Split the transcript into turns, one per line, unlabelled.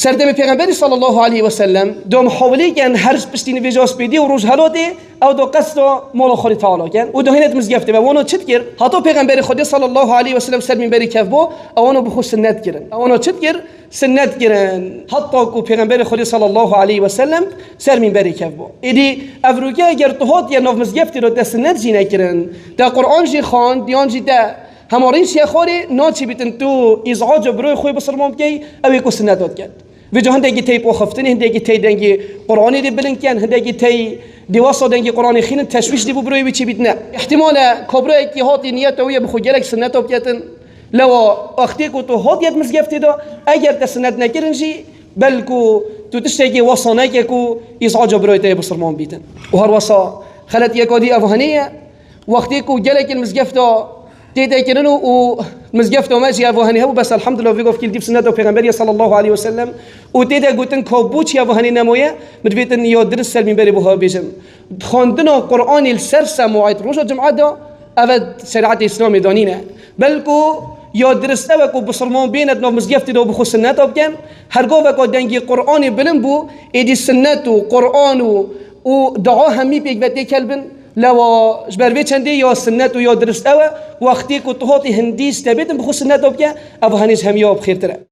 سردم پیغمبری صلی الله علیه و سلم دو محاوله کن هر پشتی نویجاس بیدی و روز هلاته او دو قصد مولا خوری تعالی کن و دو هنت مزگفته و وانو چت کر حتی پیغمبری خودی صلی الله علیه و سلم سر منبری کف بو اوانو بخو سنت کرن اوانو چت کر سنت کرن حتی کو پیغمبری خودی صلی الله علیه و سلم سر منبری کف بو ایدی افروکه اگر توهات یا نو مزگفتی رو دستنت جی نکرن تا قرآن جی خان دیان جی تا همارین شیخوری ناچی بیتن تو ازعاج بروی خوی بسرمان بکی اوی کو سنتات کرد و جو هندگی تی پاخفتنی هندگی تی دنگی قرآنی دی بلنکن هندگی تی دیواسا دنگی قرآنی خین تشویش دی بروی بچی بیتنا احتمال کبرای کی هاتی نیت اوی بخو گرک سنتا بکتن لو اختی کو تو هات ید مزگفتی دا اگر تسنت نکرنجی بلکو تو تشتگی وصانه که کو ازعاج بروی تی بسرمان بیتن و هر وصا خلت یکادی افهانیه وقتی کو گرک المزگفتا تيدا كرنو ومزجفت وماشي أبو هني هو بس الحمد لله في قف كل ديب سنة وبيغمبرية صلى الله عليه وسلم وتيدا قلتن كوبوتش أبو هني نمويا مدبيتن يودرس سلمي بري بوها بيجم خاندنا قرآن السرسة موعد روجا جمعة دا أفد شريعة الإسلام دانينا بلكو يودرس توكو بصرمان بينت نو مزجفت دو بخو سنة وبكن هرقوفا كو دنجي قرآن بلنبو إيدي سنة وقرآن ودعاء همي بيك بتي كلبن لو جبر چندی یا سنت و یا درست اوه وقتی که طهات هندی استبیدن بخو سنت بکه ابو هنیز هم یا بخیر تره